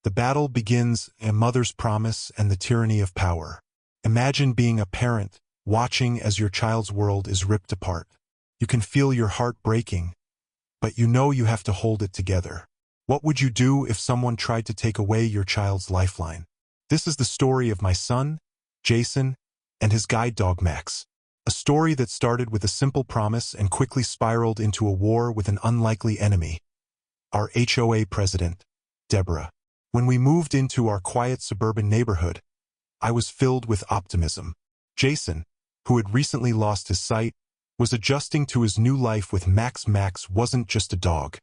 The battle begins, a mother's promise and the tyranny of power. Imagine being a parent, watching as your child's world is ripped apart. You can feel your heart breaking, but you know you have to hold it together. What would you do if someone tried to take away your child's lifeline? This is the story of my son, Jason, and his guide dog Max. A story that started with a simple promise and quickly spiraled into a war with an unlikely enemy. Our HOA president, Deborah. When we moved into our quiet suburban neighborhood, I was filled with optimism. Jason, who had recently lost his sight, was adjusting to his new life with Max. Max wasn't just a dog.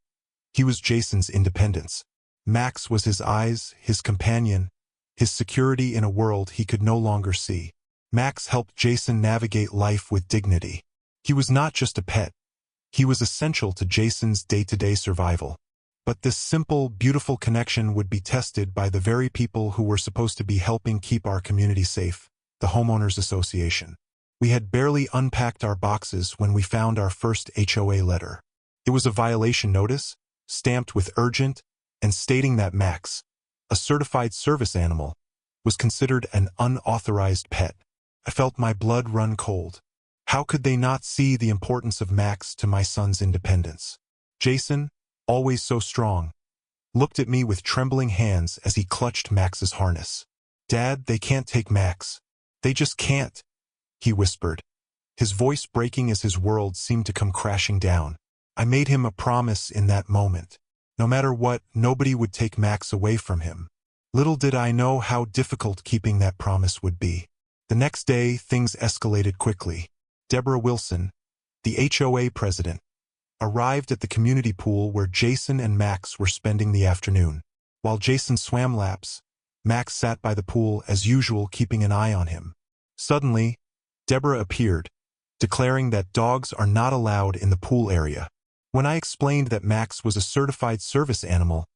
He was Jason's independence. Max was his eyes, his companion, his security in a world he could no longer see. Max helped Jason navigate life with dignity. He was not just a pet. He was essential to Jason's day-to-day survival. But this simple, beautiful connection would be tested by the very people who were supposed to be helping keep our community safe, the Homeowners Association. We had barely unpacked our boxes when we found our first HOA letter. It was a violation notice, stamped with urgent, and stating that Max, a certified service animal, was considered an unauthorized pet. I felt my blood run cold. How could they not see the importance of Max to my son's independence? Jason, always so strong, looked at me with trembling hands as he clutched Max's harness. "Dad, they can't take Max. They just can't," he whispered, his voice breaking as his world seemed to come crashing down. I made him a promise in that moment. No matter what, nobody would take Max away from him. Little did I know how difficult keeping that promise would be. The next day, things escalated quickly. Deborah Wilson, the HOA president, arrived at the community pool where Jason and Max were spending the afternoon. While Jason swam laps, Max sat by the pool as usual, keeping an eye on him. Suddenly, Deborah appeared, declaring that dogs are not allowed in the pool area. When I explained that Max was a certified service animal,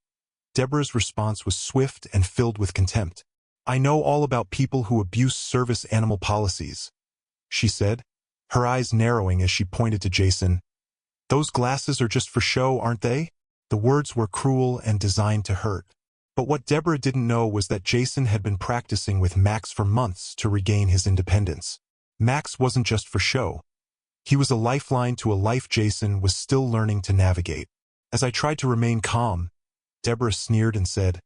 Deborah's response was swift and filled with contempt. "I know all about people who abuse service animal policies," she said, her eyes narrowing as she pointed to Jason. "Those glasses are just for show, aren't they?" The words were cruel and designed to hurt. But what Deborah didn't know was that Jason had been practicing with Max for months to regain his independence. Max wasn't just for show. He was a lifeline to a life Jason was still learning to navigate. As I tried to remain calm, Deborah sneered and said,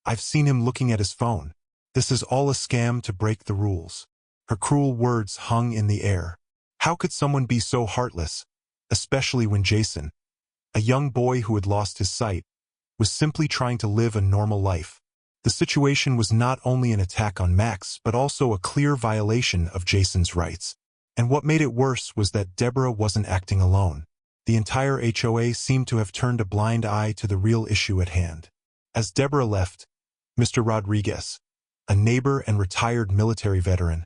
"I've seen him looking at his phone. This is all a scam to break the rules." Her cruel words hung in the air. How could someone be so heartless, especially when Jason, a young boy who had lost his sight, was simply trying to live a normal life? The situation was not only an attack on Max, but also a clear violation of Jason's rights. And what made it worse was that Deborah wasn't acting alone. The entire HOA seemed to have turned a blind eye to the real issue at hand. As Deborah left, Mr. Rodriguez, a neighbor and retired military veteran,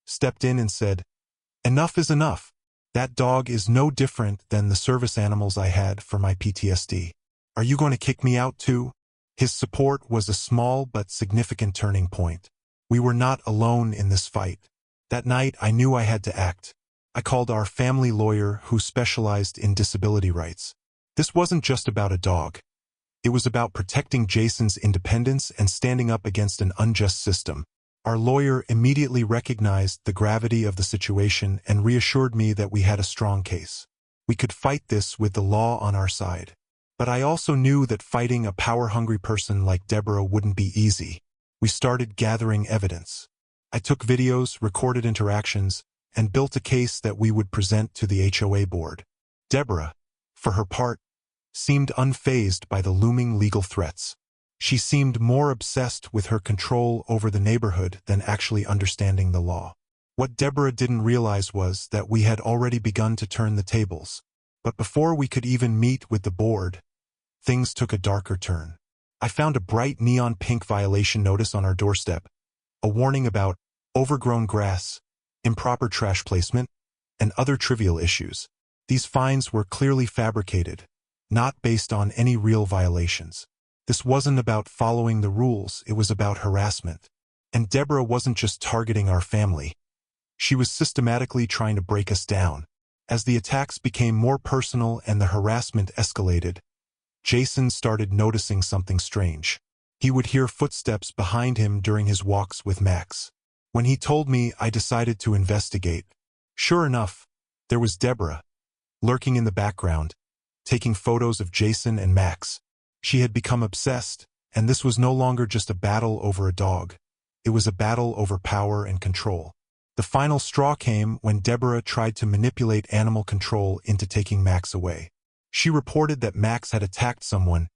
stepped in and said, "Enough is enough. That dog is no different than the service animals I had for my PTSD. Are you going to kick me out too?" His support was a small but significant turning point. We were not alone in this fight. That night, I knew I had to act. I called our family lawyer who specialized in disability rights. This wasn't just about a dog. It was about protecting Jason's independence and standing up against an unjust system. Our lawyer immediately recognized the gravity of the situation and reassured me that we had a strong case. We could fight this with the law on our side. But I also knew that fighting a power-hungry person like Deborah wouldn't be easy. We started gathering evidence. I took videos, recorded interactions, and built a case that we would present to the HOA board. Deborah, for her part, seemed unfazed by the looming legal threats. She seemed more obsessed with her control over the neighborhood than actually understanding the law. What Deborah didn't realize was that we had already begun to turn the tables. But before we could even meet with the board, things took a darker turn. I found a bright neon pink violation notice on our doorstep, a warning about overgrown grass, improper trash placement, and other trivial issues. These fines were clearly fabricated, not based on any real violations. This wasn't about following the rules, it was about harassment. And Deborah wasn't just targeting our family. She was systematically trying to break us down. As the attacks became more personal and the harassment escalated, Jason started noticing something strange. He would hear footsteps behind him during his walks with Max. When he told me, I decided to investigate. Sure enough, there was Deborah, lurking in the background, taking photos of Jason and Max. She had become obsessed, and this was no longer just a battle over a dog. It was a battle over power and control. The final straw came when Deborah tried to manipulate animal control into taking Max away. She reported that Max had attacked someone,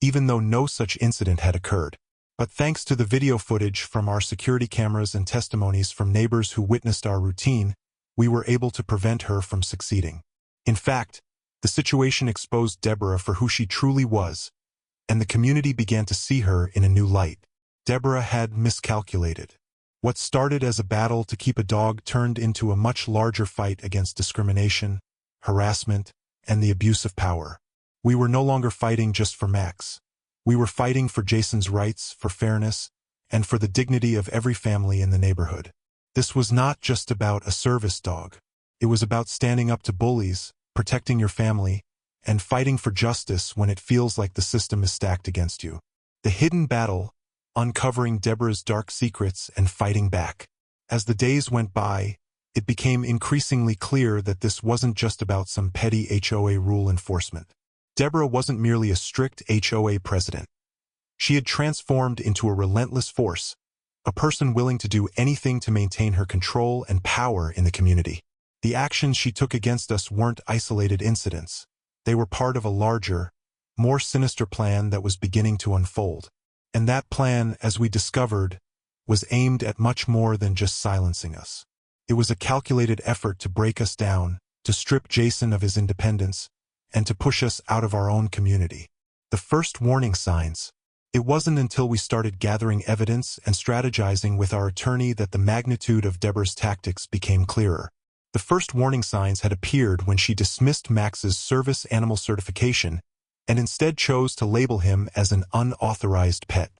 even though no such incident had occurred. But thanks to the video footage from our security cameras and testimonies from neighbors who witnessed our routine, we were able to prevent her from succeeding. In fact, the situation exposed Deborah for who she truly was, and the community began to see her in a new light. Deborah had miscalculated. What started as a battle to keep a dog turned into a much larger fight against discrimination, harassment, and the abuse of power. We were no longer fighting just for Max. We were fighting for Jason's rights, for fairness, and for the dignity of every family in the neighborhood. This was not just about a service dog. It was about standing up to bullies, protecting your family, and fighting for justice when it feels like the system is stacked against you. The hidden battle, uncovering Deborah's dark secrets and fighting back. As the days went by, it became increasingly clear that this wasn't just about some petty HOA rule enforcement. Deborah wasn't merely a strict HOA president. She had transformed into a relentless force, a person willing to do anything to maintain her control and power in the community. The actions she took against us weren't isolated incidents. They were part of a larger, more sinister plan that was beginning to unfold. And that plan, as we discovered, was aimed at much more than just silencing us. It was a calculated effort to break us down, to strip Jason of his independence, and to push us out of our own community. The first warning signs. It wasn't until we started gathering evidence and strategizing with our attorney that the magnitude of Deborah's tactics became clearer. The first warning signs had appeared when she dismissed Max's service animal certification and instead chose to label him as an unauthorized pet.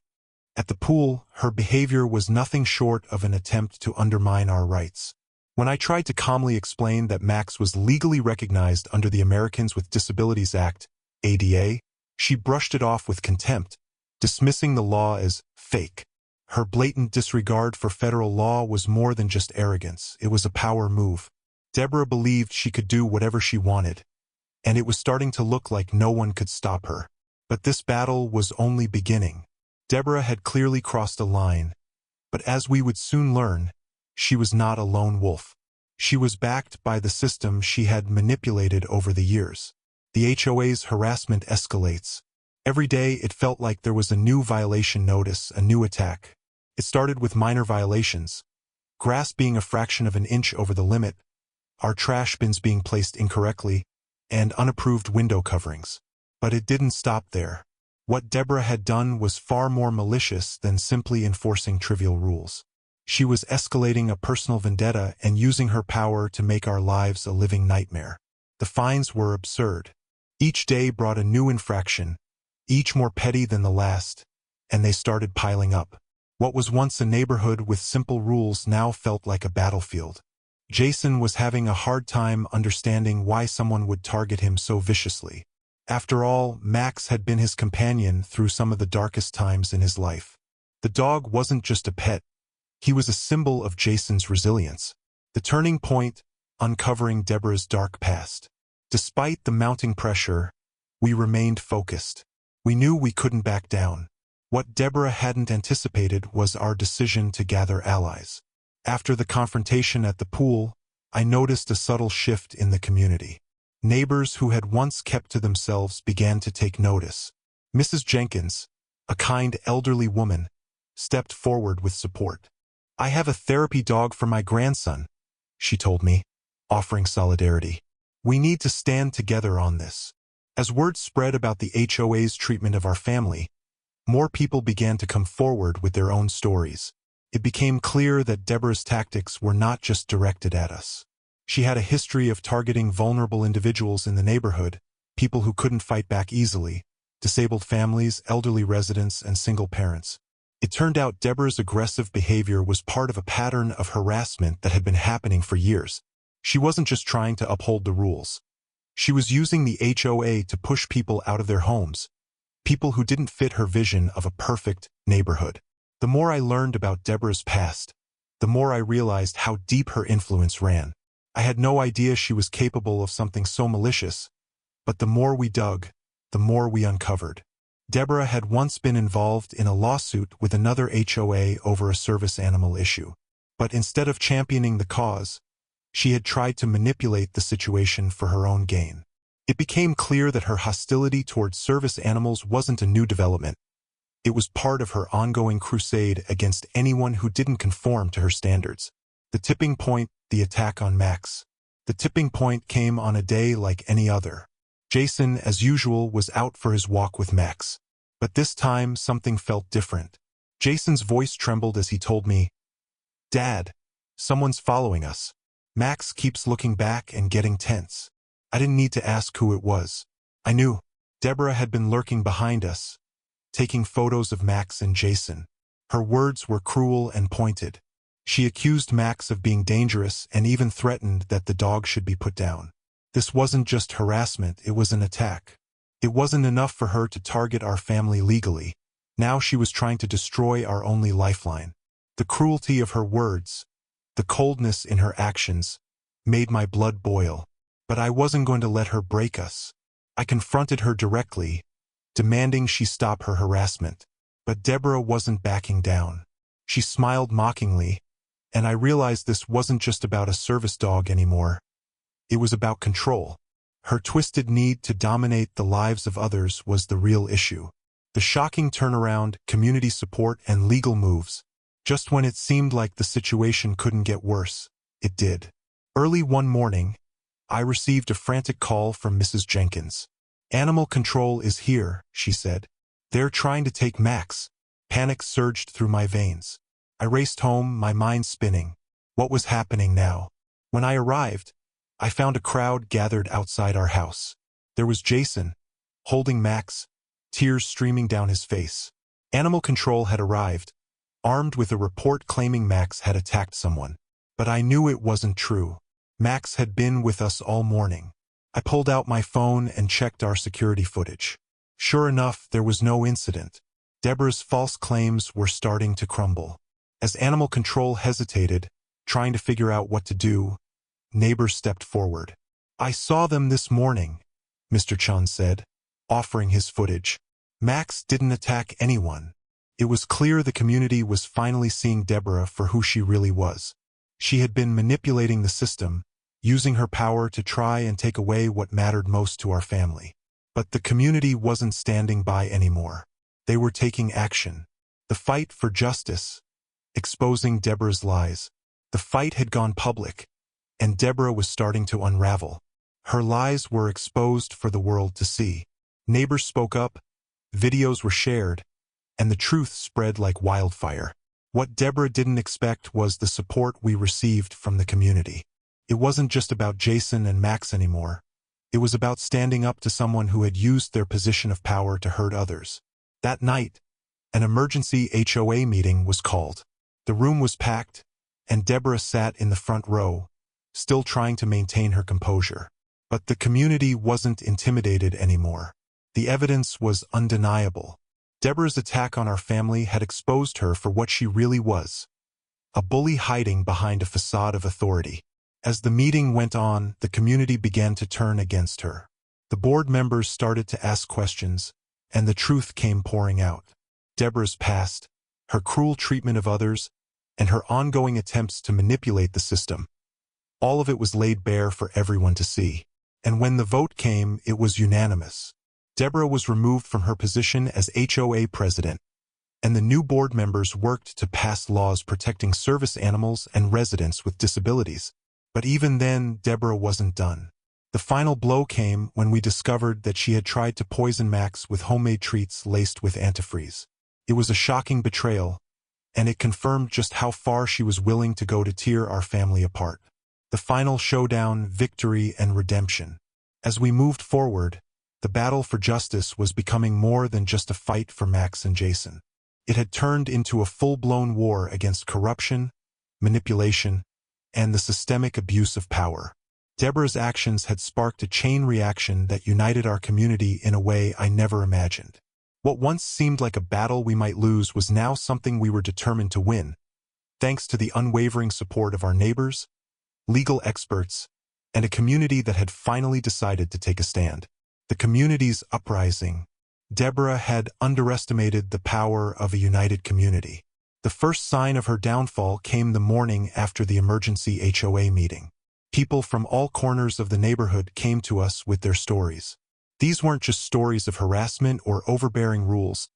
At the pool, her behavior was nothing short of an attempt to undermine our rights. When I tried to calmly explain that Max was legally recognized under the Americans with Disabilities Act, ADA, she brushed it off with contempt, dismissing the law as fake. Her blatant disregard for federal law was more than just arrogance. It was a power move. Deborah believed she could do whatever she wanted, and it was starting to look like no one could stop her. But this battle was only beginning. Deborah had clearly crossed a line, but as we would soon learn, she was not a lone wolf. She was backed by the system she had manipulated over the years. The HOA's harassment escalates. Every day it felt like there was a new violation notice, a new attack. It started with minor violations, grass being a fraction of an inch over the limit, our trash bins being placed incorrectly, and unapproved window coverings. But it didn't stop there. What Deborah had done was far more malicious than simply enforcing trivial rules. She was escalating a personal vendetta and using her power to make our lives a living nightmare. The fines were absurd. Each day brought a new infraction, each more petty than the last, and they started piling up. What was once a neighborhood with simple rules now felt like a battlefield. Jason was having a hard time understanding why someone would target him so viciously. After all, Max had been his companion through some of the darkest times in his life. The dog wasn't just a pet. He was a symbol of Jason's resilience. The turning point, uncovering Deborah's dark past. Despite the mounting pressure, we remained focused. We knew we couldn't back down. What Deborah hadn't anticipated was our decision to gather allies. After the confrontation at the pool, I noticed a subtle shift in the community. Neighbors who had once kept to themselves began to take notice. Mrs. Jenkins, a kind elderly woman, stepped forward with support. "I have a therapy dog for my grandson," she told me, offering solidarity. "We need to stand together on this." As word spread about the HOA's treatment of our family, more people began to come forward with their own stories. It became clear that Deborah's tactics were not just directed at us. She had a history of targeting vulnerable individuals in the neighborhood, people who couldn't fight back easily, disabled families, elderly residents, and single parents. It turned out Deborah's aggressive behavior was part of a pattern of harassment that had been happening for years. She wasn't just trying to uphold the rules. She was using the HOA to push people out of their homes, people who didn't fit her vision of a perfect neighborhood. The more I learned about Deborah's past, the more I realized how deep her influence ran. I had no idea she was capable of something so malicious, but the more we dug, the more we uncovered. Deborah had once been involved in a lawsuit with another HOA over a service animal issue. But instead of championing the cause, she had tried to manipulate the situation for her own gain. It became clear that her hostility towards service animals wasn't a new development. It was part of her ongoing crusade against anyone who didn't conform to her standards. The tipping point, the attack on Max. The tipping point came on a day like any other. Jason, as usual, was out for his walk with Max. But this time, something felt different. Jason's voice trembled as he told me, "Dad, someone's following us." Max keeps looking back and getting tense. I didn't need to ask who it was. I knew. Deborah had been lurking behind us, taking photos of Max and Jason. Her words were cruel and pointed. She accused Max of being dangerous and even threatened that the dog should be put down. This wasn't just harassment, it was an attack. It wasn't enough for her to target our family legally. Now she was trying to destroy our only lifeline. The cruelty of her words, the coldness in her actions, made my blood boil. But I wasn't going to let her break us. I confronted her directly, demanding she stop her harassment. But Deborah wasn't backing down. She smiled mockingly, and I realized this wasn't just about a service dog anymore. It was about control. Her twisted need to dominate the lives of others was the real issue. The shocking turnaround, community support, and legal moves. Just when it seemed like the situation couldn't get worse, it did. Early one morning, I received a frantic call from Mrs. Jenkins. "Animal control is here," she said. "They're trying to take Max." Panic surged through my veins. I raced home, my mind spinning. What was happening now? When I arrived, I found a crowd gathered outside our house. There was Jason, holding Max, tears streaming down his face. Animal control had arrived, armed with a report claiming Max had attacked someone. But I knew it wasn't true. Max had been with us all morning. I pulled out my phone and checked our security footage. Sure enough, there was no incident. Deborah's false claims were starting to crumble. As animal control hesitated, trying to figure out what to do, neighbors stepped forward. "I saw them this morning," Mr. Chun said, offering his footage. Max didn't attack anyone. It was clear the community was finally seeing Deborah for who she really was. She had been manipulating the system, using her power to try and take away what mattered most to our family. But the community wasn't standing by anymore. They were taking action. The fight for justice, exposing Deborah's lies. The fight had gone public, and Deborah was starting to unravel. Her lies were exposed for the world to see. Neighbors spoke up, videos were shared, and the truth spread like wildfire. What Deborah didn't expect was the support we received from the community. It wasn't just about Jason and Max anymore. It was about standing up to someone who had used their position of power to hurt others. That night, an emergency HOA meeting was called. The room was packed, and Deborah sat in the front row, still trying to maintain her composure. But the community wasn't intimidated anymore. The evidence was undeniable. Deborah's attack on our family had exposed her for what she really was, a bully hiding behind a facade of authority. As the meeting went on, the community began to turn against her. The board members started to ask questions, and the truth came pouring out. Deborah's past, her cruel treatment of others, and her ongoing attempts to manipulate the system. All of it was laid bare for everyone to see. And when the vote came, it was unanimous. Deborah was removed from her position as HOA president, and the new board members worked to pass laws protecting service animals and residents with disabilities. But even then, Deborah wasn't done. The final blow came when we discovered that she had tried to poison Max with homemade treats laced with antifreeze. It was a shocking betrayal, and it confirmed just how far she was willing to go to tear our family apart. The final showdown, victory, and redemption. As we moved forward, the battle for justice was becoming more than just a fight for Max and Jason. It had turned into a full-blown war against corruption, manipulation, and the systemic abuse of power. Deborah's actions had sparked a chain reaction that united our community in a way I never imagined. What once seemed like a battle we might lose was now something we were determined to win, thanks to the unwavering support of our neighbors, legal experts, and a community that had finally decided to take a stand. The community's uprising. Deborah had underestimated the power of a united community. The first sign of her downfall came the morning after the emergency HOA meeting. People from all corners of the neighborhood came to us with their stories. These weren't just stories of harassment or overbearing rules.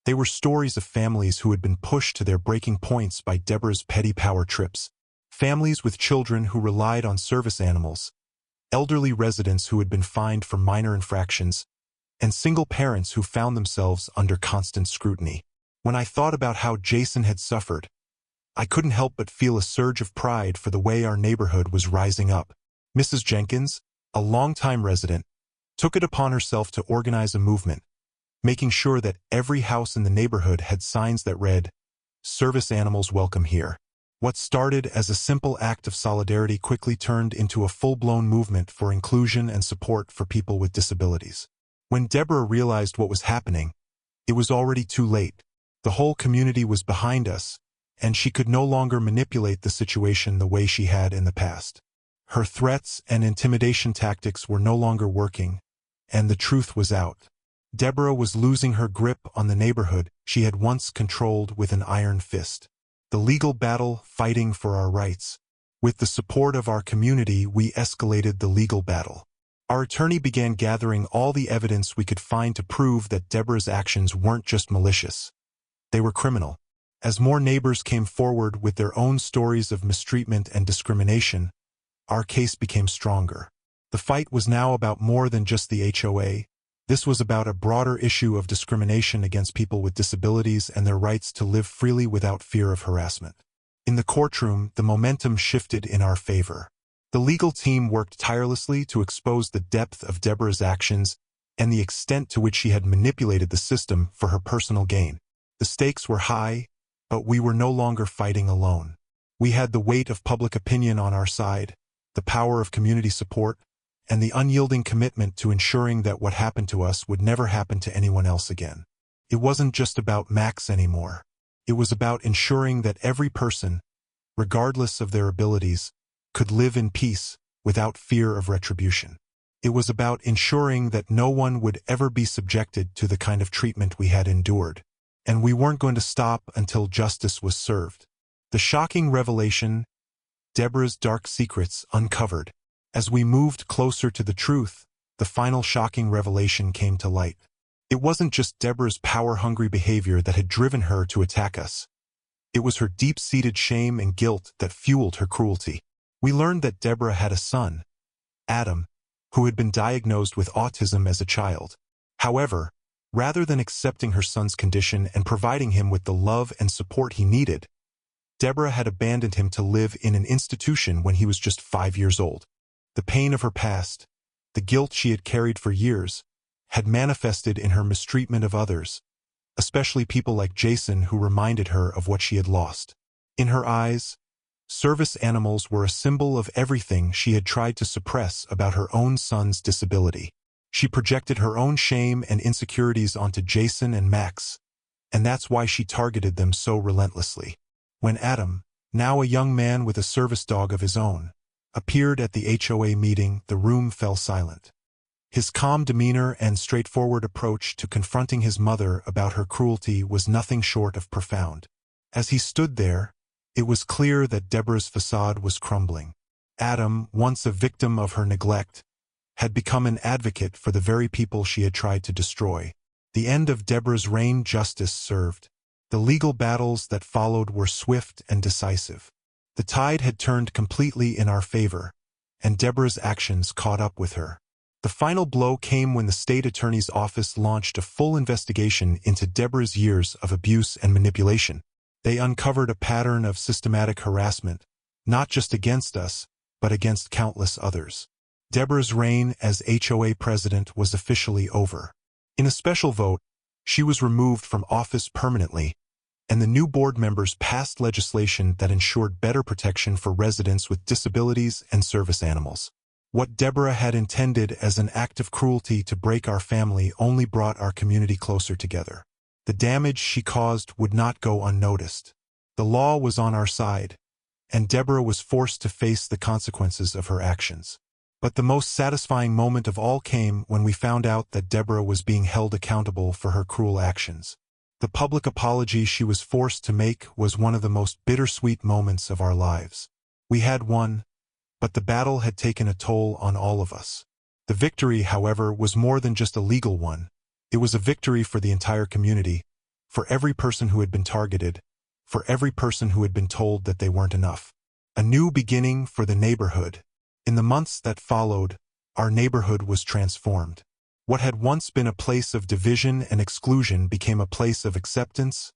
They were stories of families who had been pushed to their breaking points by Deborah's petty power trips. Families with children who relied on service animals, elderly residents who had been fined for minor infractions, and single parents who found themselves under constant scrutiny. When I thought about how Jason had suffered, I couldn't help but feel a surge of pride for the way our neighborhood was rising up. Mrs. Jenkins, a longtime resident, took it upon herself to organize a movement, making sure that every house in the neighborhood had signs that read, "Service animals welcome here." What started as a simple act of solidarity quickly turned into a full-blown movement for inclusion and support for people with disabilities. When Deborah realized what was happening, it was already too late. The whole community was behind us, and she could no longer manipulate the situation the way she had in the past. Her threats and intimidation tactics were no longer working, and the truth was out. Deborah was losing her grip on the neighborhood she had once controlled with an iron fist. The legal battle fighting for our rights. With the support of our community, we escalated the legal battle. Our attorney began gathering all the evidence we could find to prove that Deborah's actions weren't just malicious. They were criminal. As more neighbors came forward with their own stories of mistreatment and discrimination, our case became stronger. The fight was now about more than just the HOA. This was about a broader issue of discrimination against people with disabilities and their rights to live freely without fear of harassment. In the courtroom, the momentum shifted in our favor. The legal team worked tirelessly to expose the depth of Deborah's actions and the extent to which she had manipulated the system for her personal gain. The stakes were high, but we were no longer fighting alone. We had the weight of public opinion on our side, the power of community support, and the unyielding commitment to ensuring that what happened to us would never happen to anyone else again. It wasn't just about Max anymore. It was about ensuring that every person, regardless of their abilities, could live in peace without fear of retribution. It was about ensuring that no one would ever be subjected to the kind of treatment we had endured. And we weren't going to stop until justice was served. The shocking revelation, Deborah's dark secrets uncovered. As we moved closer to the truth, the final shocking revelation came to light. It wasn't just Deborah's power-hungry behavior that had driven her to attack us. It was her deep-seated shame and guilt that fueled her cruelty. We learned that Deborah had a son, Adam, who had been diagnosed with autism as a child. However, rather than accepting her son's condition and providing him with the love and support he needed, Deborah had abandoned him to live in an institution when he was just 5 years old. The pain of her past, the guilt she had carried for years, had manifested in her mistreatment of others, especially people like Jason who reminded her of what she had lost. In her eyes, service animals were a symbol of everything she had tried to suppress about her own son's disability. She projected her own shame and insecurities onto Jason and Max, and that's why she targeted them so relentlessly. When Adam, now a young man with a service dog of his own, appeared at the HOA meeting, the room fell silent. His calm demeanor and straightforward approach to confronting his mother about her cruelty was nothing short of profound. As he stood there, it was clear that Deborah's facade was crumbling. Adam, once a victim of her neglect, had become an advocate for the very people she had tried to destroy. The end of Deborah's reign, justice served. The legal battles that followed were swift and decisive. The tide had turned completely in our favor, and Deborah's actions caught up with her. The final blow came when the state attorney's office launched a full investigation into Deborah's years of abuse and manipulation. They uncovered a pattern of systematic harassment, not just against us, but against countless others. Deborah's reign as HOA president was officially over. In a special vote, she was removed from office permanently, and the new board members passed legislation that ensured better protection for residents with disabilities and service animals. What Deborah had intended as an act of cruelty to break our family only brought our community closer together. The damage she caused would not go unnoticed. The law was on our side, and Deborah was forced to face the consequences of her actions. But the most satisfying moment of all came when we found out that Deborah was being held accountable for her cruel actions. The public apology she was forced to make was one of the most bittersweet moments of our lives. We had won, but the battle had taken a toll on all of us. The victory, however, was more than just a legal one. It was a victory for the entire community, for every person who had been targeted, for every person who had been told that they weren't enough. A new beginning for the neighborhood. In the months that followed, our neighborhood was transformed. What had once been a place of division and exclusion became a place of acceptance,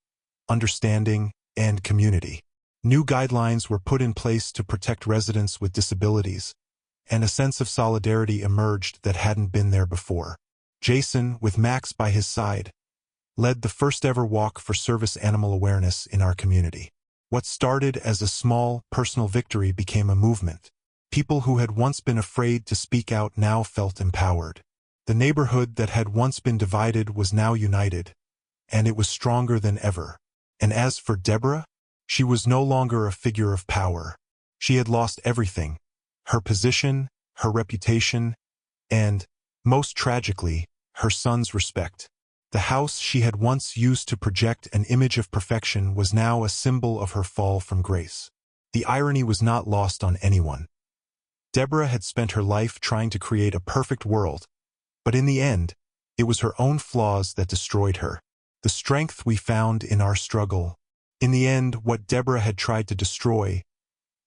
understanding, and community. New guidelines were put in place to protect residents with disabilities, and a sense of solidarity emerged that hadn't been there before. Jason, with Max by his side, led the first-ever walk for service animal awareness in our community. What started as a small, personal victory became a movement. People who had once been afraid to speak out now felt empowered. The neighborhood that had once been divided was now united, and it was stronger than ever. And as for Deborah, she was no longer a figure of power. She had lost everything: her position, her reputation, and, most tragically, her son's respect. The house she had once used to project an image of perfection was now a symbol of her fall from grace. The irony was not lost on anyone. Deborah had spent her life trying to create a perfect world, but in the end, it was her own flaws that destroyed her. The strength we found in our struggle. In the end, what Deborah had tried to destroy,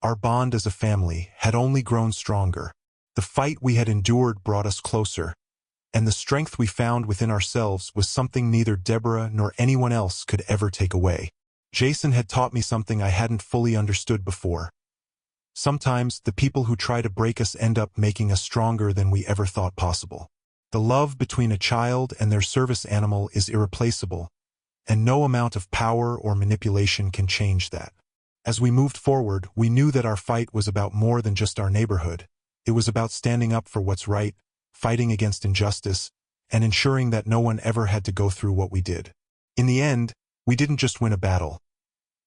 our bond as a family, had only grown stronger. The fight we had endured brought us closer, and the strength we found within ourselves was something neither Deborah nor anyone else could ever take away. Jason had taught me something I hadn't fully understood before. Sometimes, the people who try to break us end up making us stronger than we ever thought possible. The love between a child and their service animal is irreplaceable, and no amount of power or manipulation can change that. As we moved forward, we knew that our fight was about more than just our neighborhood. It was about standing up for what's right, fighting against injustice, and ensuring that no one ever had to go through what we did. In the end, we didn't just win a battle.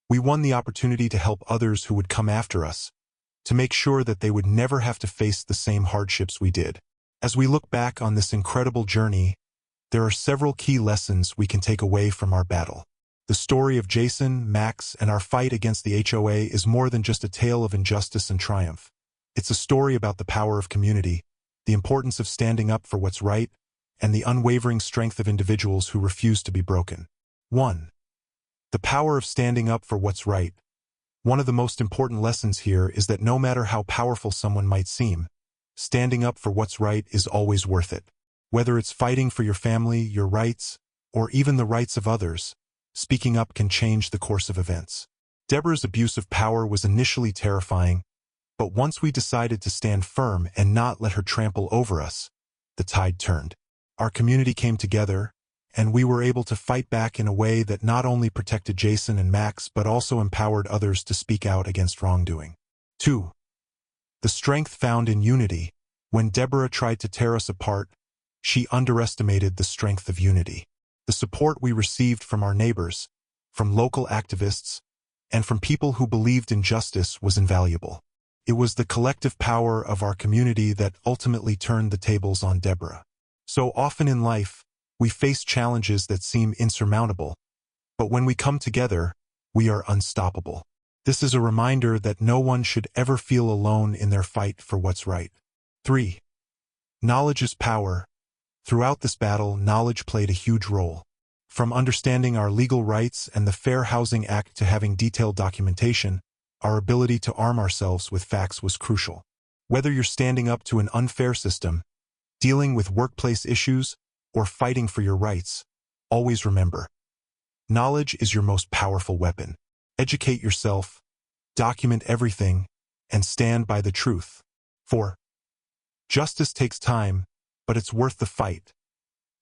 We won the opportunity to help others who would come after us, to make sure that they would never have to face the same hardships we did. As we look back on this incredible journey, there are several key lessons we can take away from our battle. The story of Jason, Max, and our fight against the HOA is more than just a tale of injustice and triumph. It's a story about the power of community, the importance of standing up for what's right, and the unwavering strength of individuals who refuse to be broken. 1. The power of standing up for what's right. One of the most important lessons here is that no matter how powerful someone might seem, standing up for what's right is always worth it. Whether it's fighting for your family, your rights, or even the rights of others, speaking up can change the course of events. Deborah's abuse of power was initially terrifying, but once we decided to stand firm and not let her trample over us, the tide turned. Our community came together, and we were able to fight back in a way that not only protected Jason and Max but also empowered others to speak out against wrongdoing. 2. The strength found in unity. When Deborah tried to tear us apart, she underestimated the strength of unity. The support we received from our neighbors, from local activists, and from people who believed in justice was invaluable. It was the collective power of our community that ultimately turned the tables on Deborah. So often in life, we face challenges that seem insurmountable, but when we come together, we are unstoppable. This is a reminder that no one should ever feel alone in their fight for what's right. 3. Knowledge is power. Throughout this battle, knowledge played a huge role. From understanding our legal rights and the Fair Housing Act to having detailed documentation, our ability to arm ourselves with facts was crucial. Whether you're standing up to an unfair system, dealing with workplace issues, or fighting for your rights, always remember, knowledge is your most powerful weapon. Educate yourself, document everything, and stand by the truth. 4. Justice takes time, but it's worth the fight.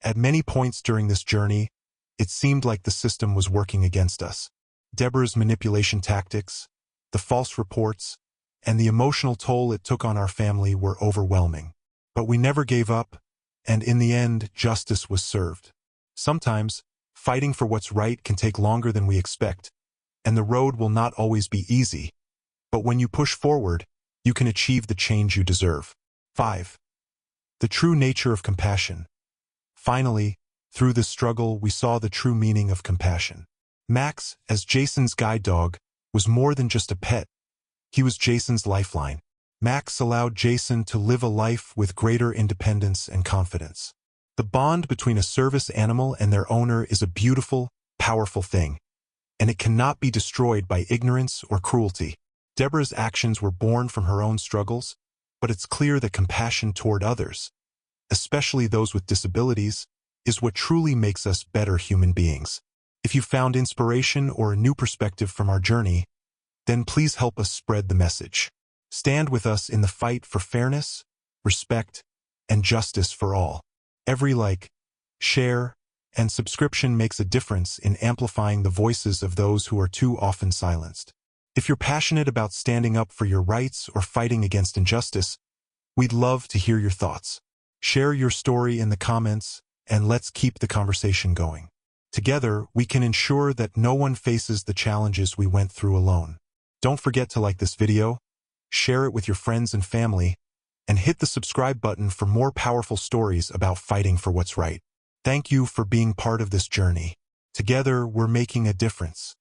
At many points during this journey, it seemed like the system was working against us. Deborah's manipulation tactics, the false reports, and the emotional toll it took on our family were overwhelming. But we never gave up, and in the end, justice was served. Sometimes, fighting for what's right can take longer than we expect, and the road will not always be easy. But when you push forward, you can achieve the change you deserve. 5. The true nature of compassion. Finally, through this struggle, we saw the true meaning of compassion. Max, as Jason's guide dog, was more than just a pet. He was Jason's lifeline. Max allowed Jason to live a life with greater independence and confidence. The bond between a service animal and their owner is a beautiful, powerful thing, and it cannot be destroyed by ignorance or cruelty. Deborah's actions were born from her own struggles, but it's clear that compassion toward others, especially those with disabilities, is what truly makes us better human beings. If you found inspiration or a new perspective from our journey, then please help us spread the message. Stand with us in the fight for fairness, respect, and justice for all. Every like, share, and subscription makes a difference in amplifying the voices of those who are too often silenced. If you're passionate about standing up for your rights or fighting against injustice, we'd love to hear your thoughts. Share your story in the comments, and let's keep the conversation going. Together, we can ensure that no one faces the challenges we went through alone. Don't forget to like this video, share it with your friends and family, and hit the subscribe button for more powerful stories about fighting for what's right. Thank you for being part of this journey. Together, we're making a difference.